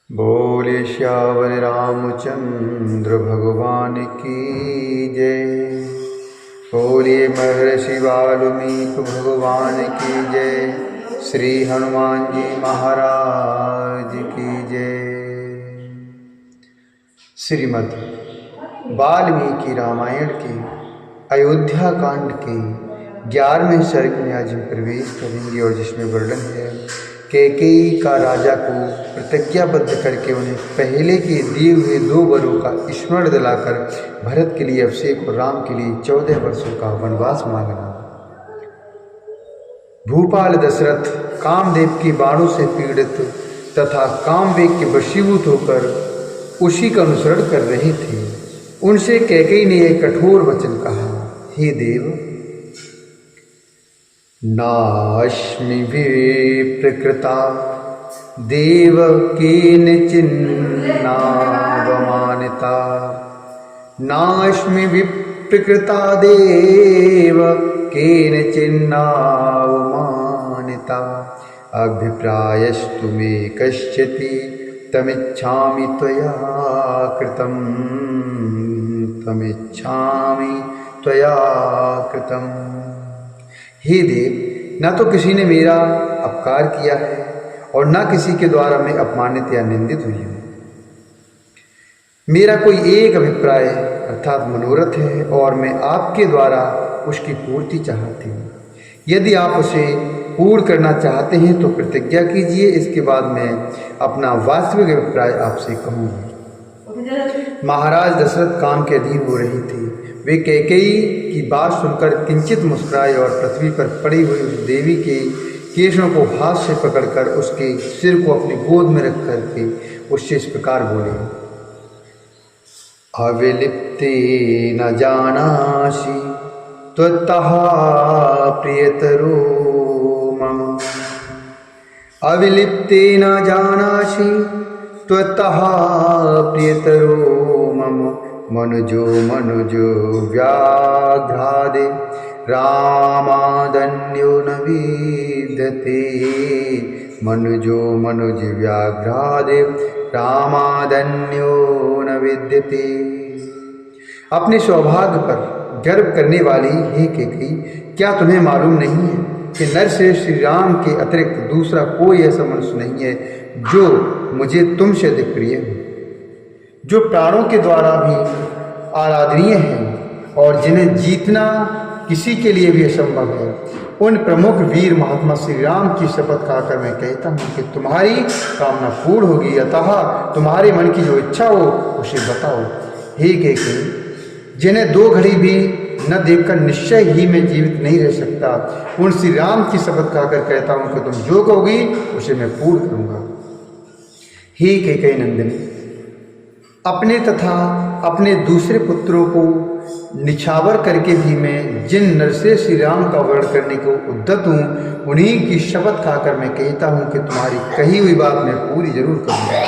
बोले श्यावर रामचंद्र भगवान की जय। बोलिए महर्षि वाल्मीकि भगवान की जय। श्री हनुमान जी महाराज की जय। श्रीमद् वाल्मीकि रामायण के अयोध्या कांड के 11वें सर्ग में आज हम प्रवेश करेंगे और जिसमें वर्णन है कैकेयी का राजा को प्रतिज्ञाबद्ध करके उन्हें पहले के दिए हुए 2 वरों का स्मरण दिलाकर भरत के लिए अभिषेक और राम के लिए 14 वर्षों का वनवास मांगना। भूपाल दशरथ कामदेव के बाणों से पीड़ित तथा कामवेग के वशीभूत होकर उसी का अनुसरण कर रहे थे। उनसे कैकेयी ने एक कठोर वचन कहा, हे देव, नाश्मि विप्रकृता देवकीन चिन्नावमानिता। नाश्मि विप्रकृता देवकीन चिन्नावमानिता। अभिप्रायस्तु मे कश्चित् तमिच्छामि त्वया कृतं। तमिच्छामि त्वया कृतं। हे देव, न तो किसी ने मेरा अपकार किया है और न किसी के द्वारा मैं अपमानित या निंदित हुई हूँ। मेरा कोई एक अभिप्राय अर्थात मनोरथ है और मैं आपके द्वारा उसकी पूर्ति चाहती हूँ। यदि आप उसे पूर्ण करना चाहते हैं तो प्रतिज्ञा कीजिए, इसके बाद मैं अपना वास्तविक अभिप्राय आपसे कहूँगी। महाराज दशरथ काम के अधीन हो रही थी। वे कैकेयी की बात सुनकर किंचित मुस्कुराए और पृथ्वी पर पड़ी हुई उस देवी के केशों को हाथ से पकड़कर उसके सिर को अपनी गोद में रख करके उससे इस प्रकार बोले, अविलिप्ते न जानासि त्वत्तः प्रियतरो मम। अविलिप्ते न जानासि त्वत्तः प्रियतरो मम। मनुजो व्याघ्रादे रामादन्यो न विद्यते। मनुजो व्याघ्रादे रामादन्यो न विद्यते। अपने सौभाग्य पर गर्व करने वाली हे कैकेयी, क्या तुम्हें मालूम नहीं है कि नरश्रेष्ठ श्री राम के अतिरिक्त दूसरा कोई ऐसा मनुष्य नहीं है जो मुझे तुमसे अधिक प्रिय है, जो प्राणों के द्वारा भी आराधनीय हैं और जिन्हें जीतना किसी के लिए भी असंभव है। उन प्रमुख वीर महात्मा श्री राम की शपथ खाकर मैं कहता हूँ कि तुम्हारी कामना पूर्ण होगी, अतः तुम्हारे मन की जो इच्छा हो उसे बताओ। हे कैकेयी, जिन्हें 2 घड़ी भी न देखकर निश्चय ही मैं जीवित नहीं रह सकता, उन श्री राम की शपथ खाकर कहता हूँ कि तुम जो कहोगी उसे मैं पूर्ण करूँगा। हे कैकेयी नंदिनी, अपने तथा अपने दूसरे पुत्रों को निछावर करके भी मैं जिन नरश्रेष्ठ श्री राम का वर्ण करने को उद्यत हूँ, उन्हीं की शपथ खाकर मैं कहता हूँ कि तुम्हारी कही हुई बात मैं पूरी जरूर करूँगा।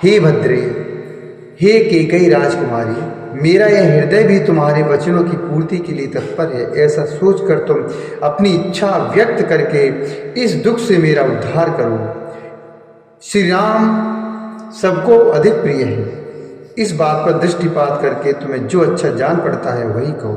हे भद्रे, हे कैकेयी राजकुमारी, मेरा यह हृदय भी तुम्हारे वचनों की पूर्ति के लिए तत्पर है। ऐसा सोचकर तुम अपनी इच्छा व्यक्त करके इस दुख से मेरा उद्धार करो। श्री राम सबको अधिक प्रिय है, इस बात पर दृष्टिपात करके तुम्हें जो अच्छा जान पड़ता है वही कहो।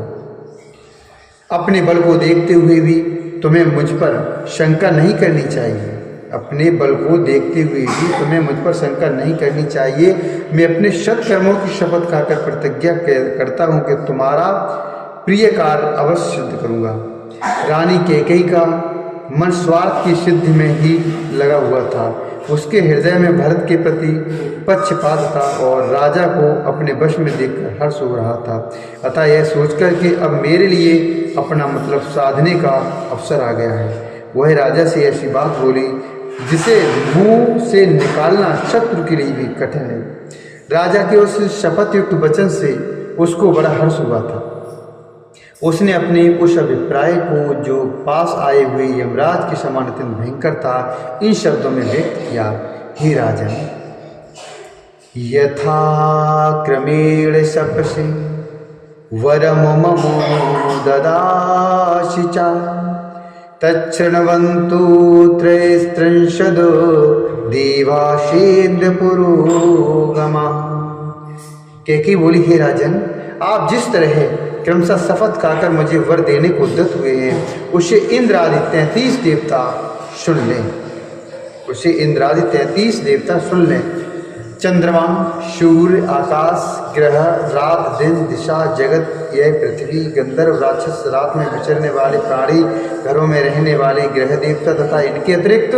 अपने बल को देखते हुए भी तुम्हें मुझ पर शंका नहीं करनी चाहिए। अपने बल को देखते हुए भी तुम्हें मुझ पर शंका नहीं करनी चाहिए। मैं अपने सत्कर्मों की शपथ खाकर प्रतिज्ञा करता हूँ कि तुम्हारा प्रिय कार्य अवश्य सिद्ध करूँगा। रानी कैकेयी का मन स्वार्थ की सिद्धि में ही लगा हुआ था। उसके हृदय में भरत के प्रति पक्षपात था और राजा को अपने वश में देखकर हर्ष हो रहा था। अतः यह सोचकर कि अब मेरे लिए अपना मतलब साधने का अवसर आ गया है, वह राजा से ऐसी बात बोली जिसे मुंह से निकालना शत्रु के लिए भी कठिन है। राजा के उस शपथयुक्त वचन से उसको बड़ा हर्ष हुआ था। उसने अपने उस अभिप्राय को, जो पास आए हुए यमराज के समान अत्यंत भयंकर था, इन शब्दों में व्यक्त किया, हे राजन, यथा क्रमेण शपसि वरम मम ददासि च तच्छृण्वन्तु त्रयस्त्रिंशदो देवाशेन्द्र पुरोगमा। कैकेयी बोली, हे राजन, आप जिस तरह क्रमशः शपथ खाकर मुझे वर देने को उद्यत हुए हैं, उसे इंद्र आदि 33 देवता सुन लें। उसे इंद्र आदि 33 देवता सुन लें। चंद्रमा, सूर्य, आकाश, ग्रह, रात, दिन, दिशा, जगत, यह पृथ्वी, गंधर्व, राक्षस, रात में विचरने वाले प्राणी, घरों में रहने वाले ग्रह देवता तथा इनके अतिरिक्त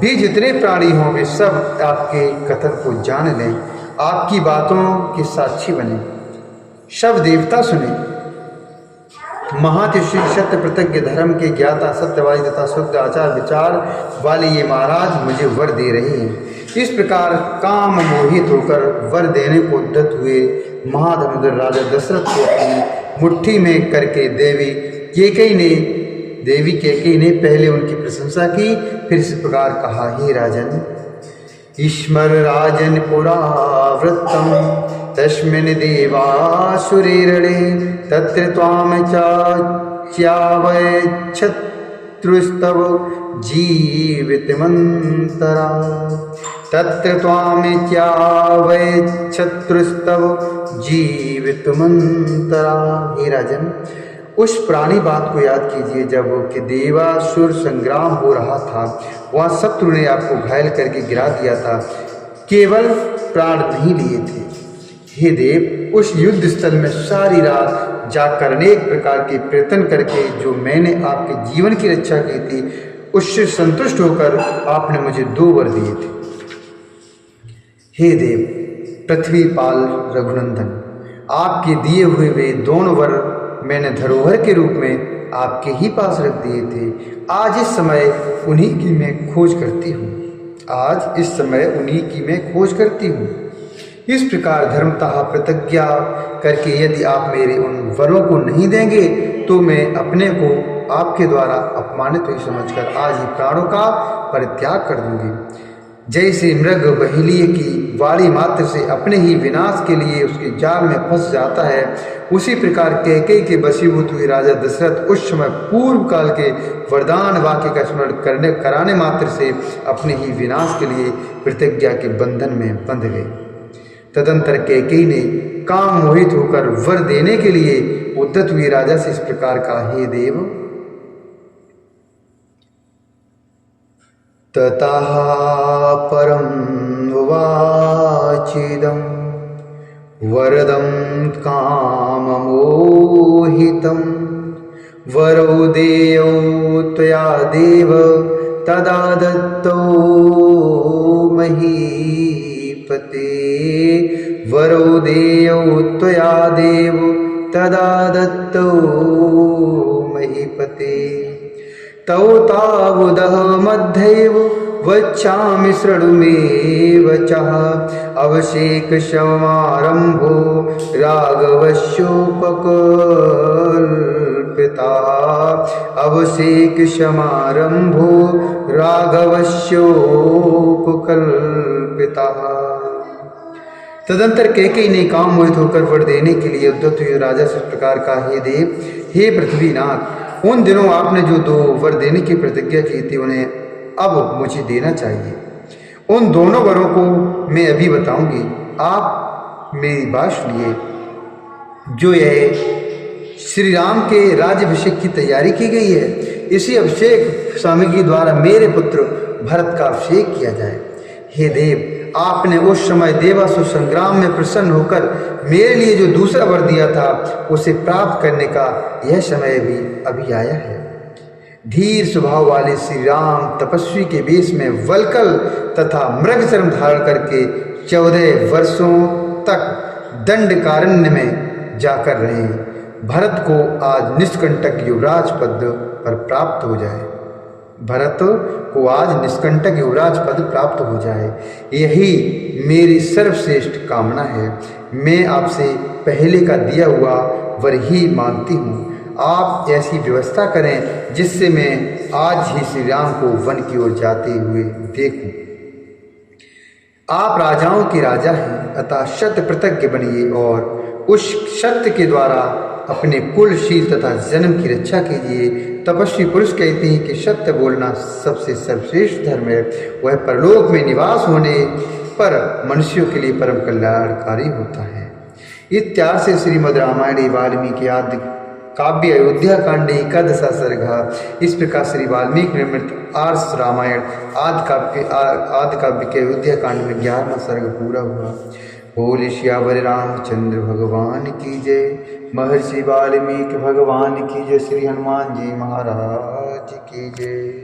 भी जितने प्राणी हों, वे सब आपके कथन को जान लें, आपकी बातों के साक्षी बने। सब देवता सुने। महातिशी सत्य प्रतिज्ञ धर्म के ज्ञाता, सत्यवादी तथा शुद्ध आचार विचार वाले ये महाराज मुझे वर दे रहे हैं। इस प्रकार काम मोहित होकर वर देने को उद्यत हुए महाधनुधर राजा दशरथ को अपनी मुट्ठी में करके देवी कैकेयी ने पहले उनकी प्रशंसा की, फिर इस प्रकार कहा, हे राजन, ईश्वर राजन पुरावृत्तम तस्मिन् देवासुरे रणे तत्र त्वां च्यावच्छत्रुस्तव जीवितमन्तरा। तत्र त्वां च्यावच्छत्रुस्तव जीवितमन्तरा। हे राजन, उस पुरानी बात को याद कीजिए जब कि देवासुर संग्राम हो रहा था। वहाँ शत्रु ने आपको घायल करके गिरा दिया था, केवल प्राण नहीं लिए थे। हे देव, उस युद्ध स्थल में सारी रात जाकर अनेक प्रकार के प्रयत्न करके जो मैंने आपके जीवन की रक्षा की थी, उससे संतुष्ट होकर आपने मुझे 2 वर दिए थे। हे देव, पृथ्वीपाल रघुनंदन, आपके दिए हुए वे दोनों वर मैंने धरोहर के रूप में आपके ही पास रख दिए थे। आज इस समय उन्हीं की मैं खोज करती हूँ। इस प्रकार धर्मतः प्रतिज्ञा करके यदि आप मेरे उन वरों को नहीं देंगे तो मैं अपने को आपके द्वारा अपमानित हुई समझकर आज ही प्राणों का परित्याग कर दूंगी। जैसे मृग बहेलिए की वाणी मात्र से अपने ही विनाश के लिए उसके जाल में फंस जाता है, उसी प्रकार कैकेयी के वशीभूत हुए राजा दशरथ उस समय पूर्व काल के वरदान वाक्य का स्मरण कराने मात्र से अपने ही विनाश के लिए प्रतिज्ञा के बंधन में बंध गए। तदंतर कैकेयी ने काम मोहित होकर वर देने के लिए उद्यत हुए राजा से इस प्रकार कहा, हे देव, ततः परं वाचिदं वरदं काममोहितं वरो देयो त्वया देव तदा दत्तो महीपते। वरो देयो त्वया देव तदा दत्तो महीपते। तौ तावुदः मध्यैव वच्चामि शृणु मे वचः अवशेकसमारम्भो राघवस्योपकल्पितः। अवशेकसमारम्भो राघवस्योपकल्पितः। तदंतर कैकेयी ने काम मोहित होकर वर देने के लिए उद्यत हुए राजा से इस प्रकार कहा, हे देव, हे पृथ्वीनाथ, उन दिनों आपने जो 2 वर देने की प्रतिज्ञा की थी उन्हें अब मुझे देना चाहिए। उन दोनों वरों को मैं अभी बताऊंगी, आप मेरी बात सुनिए। जो यह श्री राम के राज्याभिषेक की तैयारी की गई है, इसी अभिषेक सामग्री द्वारा मेरे पुत्र भरत का अभिषेक किया जाए। हे देव, आपने उस समय देवासुर संग्राम में प्रसन्न होकर मेरे लिए जो दूसरा वर दिया था, उसे प्राप्त करने का यह समय भी अभी आया है। धीर स्वभाव वाले श्री राम तपस्वी के वेश में वल्कल तथा मृग चर्म धारण करके 14 वर्षों तक दंडकारण्य में जाकर रहे। भरत को आज निष्कंटक युवराज पद पर प्राप्त हो जाए। भरत को आज निष्कंटक युवराज पद प्राप्त हो जाए, यही मेरी सर्वश्रेष्ठ कामना है। मैं आपसे पहले का दिया हुआ वर ही मांगती हूँ। आप ऐसी व्यवस्था करें जिससे मैं आज ही श्री राम को वन की ओर जाते हुए देखूं। आप राजाओं के राजा हैं, अतः सत्य प्रतिज्ञ बनिए और उस सत्य के द्वारा अपने कुलशील तथा जन्म की रक्षा कीजिए। तपस्वी पुरुष कहते हैं कि सत्य बोलना सबसे सर्वश्रेष्ठ धर्म है। वह परलोक में निवास होने पर मनुष्यों के लिए परम कल्याणकारी होता है। इत्यादि से श्रीमद् रामायण वाल्मीकि आदि काव्य अयोध्या कांड एकादशा सर्ग। इस प्रकार श्री वाल्मीकि निर्मित आर्ष रामायण आदि काव्य के अयोध्या कांड में 11वां सर्ग पूरा हुआ। बोल श्यावर रामचंद्र भगवान की जय। महर्षि वाल्मीकि भगवान की जय। श्री हनुमान जी महाराज की जय।